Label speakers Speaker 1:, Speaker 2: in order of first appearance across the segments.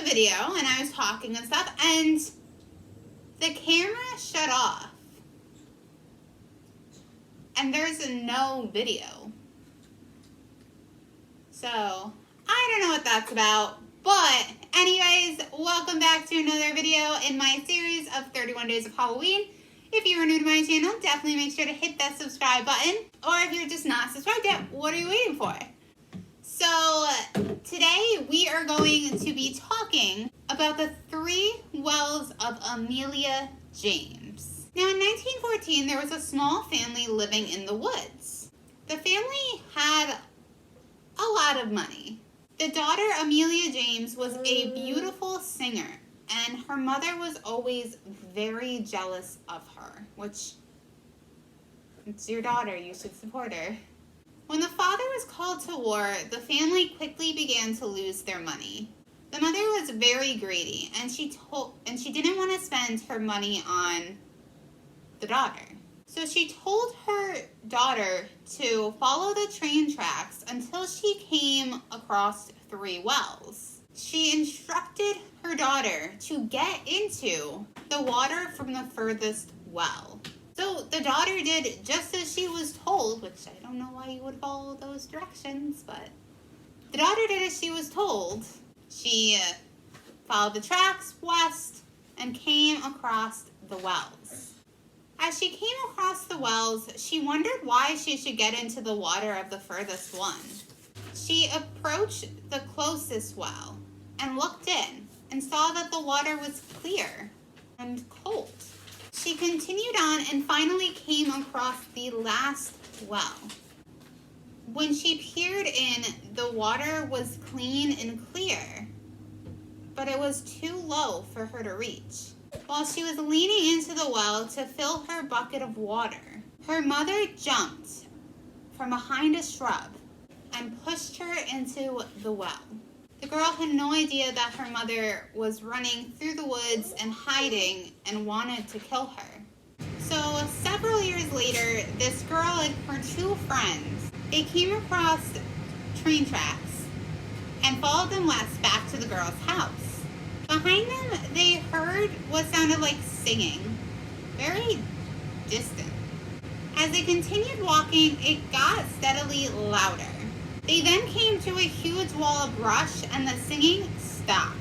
Speaker 1: video and I was talking and stuff, and the camera shut off. And there's no video. So, I don't know what that's about. But, anyways, welcome back to another video in my series of 31 Days of Halloween. If you are new to my channel, definitely make sure to hit that subscribe button. Or if you're just not subscribed yet, what are you waiting for? So, today we are going to be talking about the 3 wells of Amelia James. Now, in 1914, there was a small family living in the woods. The family had a lot of money. The daughter, Amelia James, was a beautiful singer, and her mother was always very jealous of her, which, it's your daughter, you should support her. When the father was called to war, the family quickly began to lose their money. The mother was very greedy, and she didn't want to spend her money on the daughter. So she told her daughter to follow the train tracks until she came across 3 wells. She instructed her daughter to get into the water from the furthest well. So the daughter did just as she was told, which I don't know why you would follow those directions, but the daughter did as she was told. She followed the tracks west and came across the wells. As she came across the wells, she wondered why she should get into the water of the furthest one. She approached the closest well and looked in and saw that the water was clear and cold. She continued on and finally came across the last well. When she peered in, the water was clean and clear, but it was too low for her to reach. While she was leaning into the well to fill her bucket of water, her mother jumped from behind a shrub and pushed her into the well. The girl had no idea that her mother was running through the woods and hiding and wanted to kill her. So several years later, this girl and her 2 friends, they came across train tracks and followed them west back to the girl's house. Behind them, they heard what sounded like singing, very distant. As they continued walking, it got steadily louder. They then came to a huge wall of brush and the singing stopped.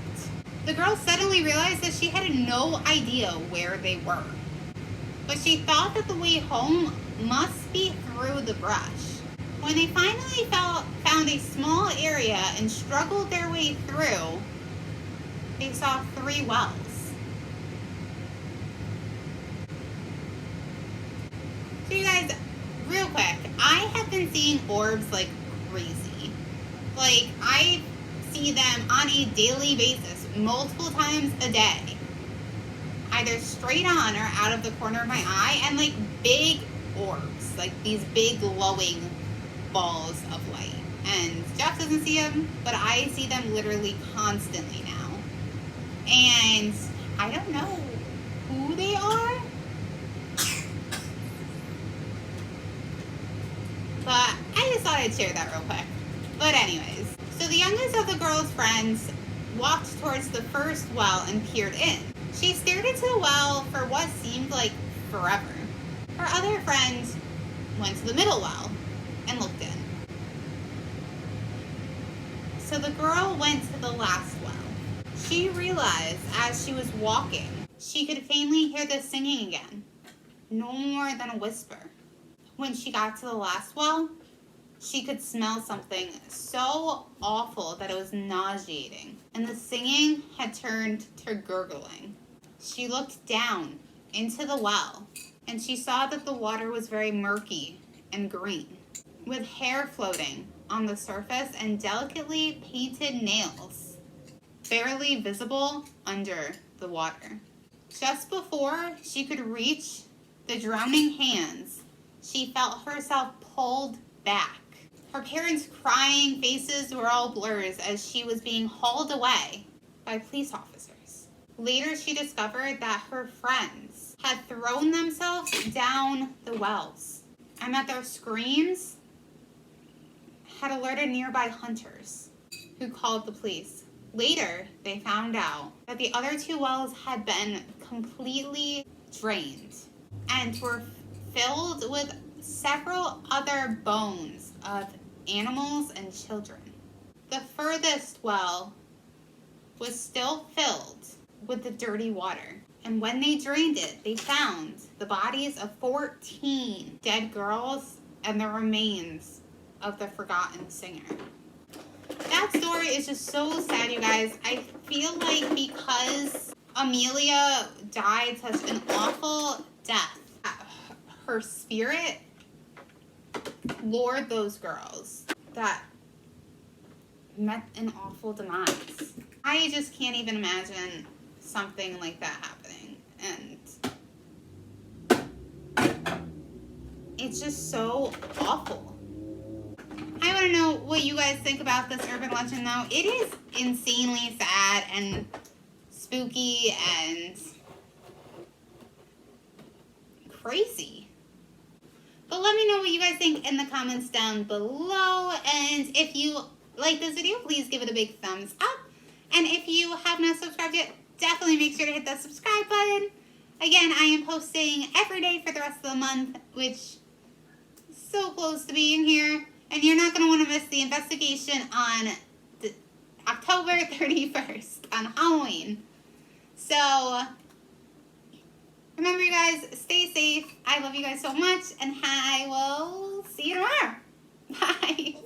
Speaker 1: The girl suddenly realized that she had no idea where they were. But she thought that the way home must be through the brush. When they finally found a small area and struggled their way through, they saw 3 wells. So you guys, real quick, I have been seeing orbs like crazy. Like, I see them on a daily basis, multiple times a day. Either straight on or out of the corner of my eye, and like big orbs, like these big glowing balls of light. And Jeff doesn't see them, but I see them literally constantly now. And I don't know who they are, but I just thought I'd share that real quick. But anyways, so the youngest of the girl's friends walked towards the first well and peered in. She stared into the well for what seemed like forever. Her other friend went to the middle well and looked in. So the girl went to the last well. She realized as she was walking, she could faintly hear the singing again, no more than a whisper. When she got to the last well, she could smell something so awful that it was nauseating, and the singing had turned to gurgling. She looked down into the well, and she saw that the water was very murky and green, with hair floating on the surface and delicately painted nails barely visible under the water. Just before she could reach the drowning hands, she felt herself pulled back. Her parents' crying faces were all blurs as she was being hauled away by police officers. Later, she discovered that her friends had thrown themselves down the wells, and that their screams had alerted nearby hunters, who called the police Later, they found out that the other 2 wells had been completely drained and were filled with several other bones of animals and children. The furthest well was still filled with the dirty water. And when they drained it, they found the bodies of 14 dead girls and the remains of the forgotten singer. That story is just so sad, you guys. I feel like because Amelia died such an awful death, her spirit lured those girls that met an awful demise. I just can't even imagine something like that happening. And it's just so awful. I want to know what you guys think about this urban legend, though. It is insanely sad and spooky and crazy. But let me know what you guys think in the comments down below. And if you like this video, please give it a big thumbs up. And if you have not subscribed yet, definitely make sure to hit that subscribe button. Again, I am posting every day for the rest of the month, which is so close to being here. And you're not going to want to miss the investigation on October 31st on Halloween. So, remember, you guys, stay safe. I love you guys so much, and I will see you tomorrow. Bye.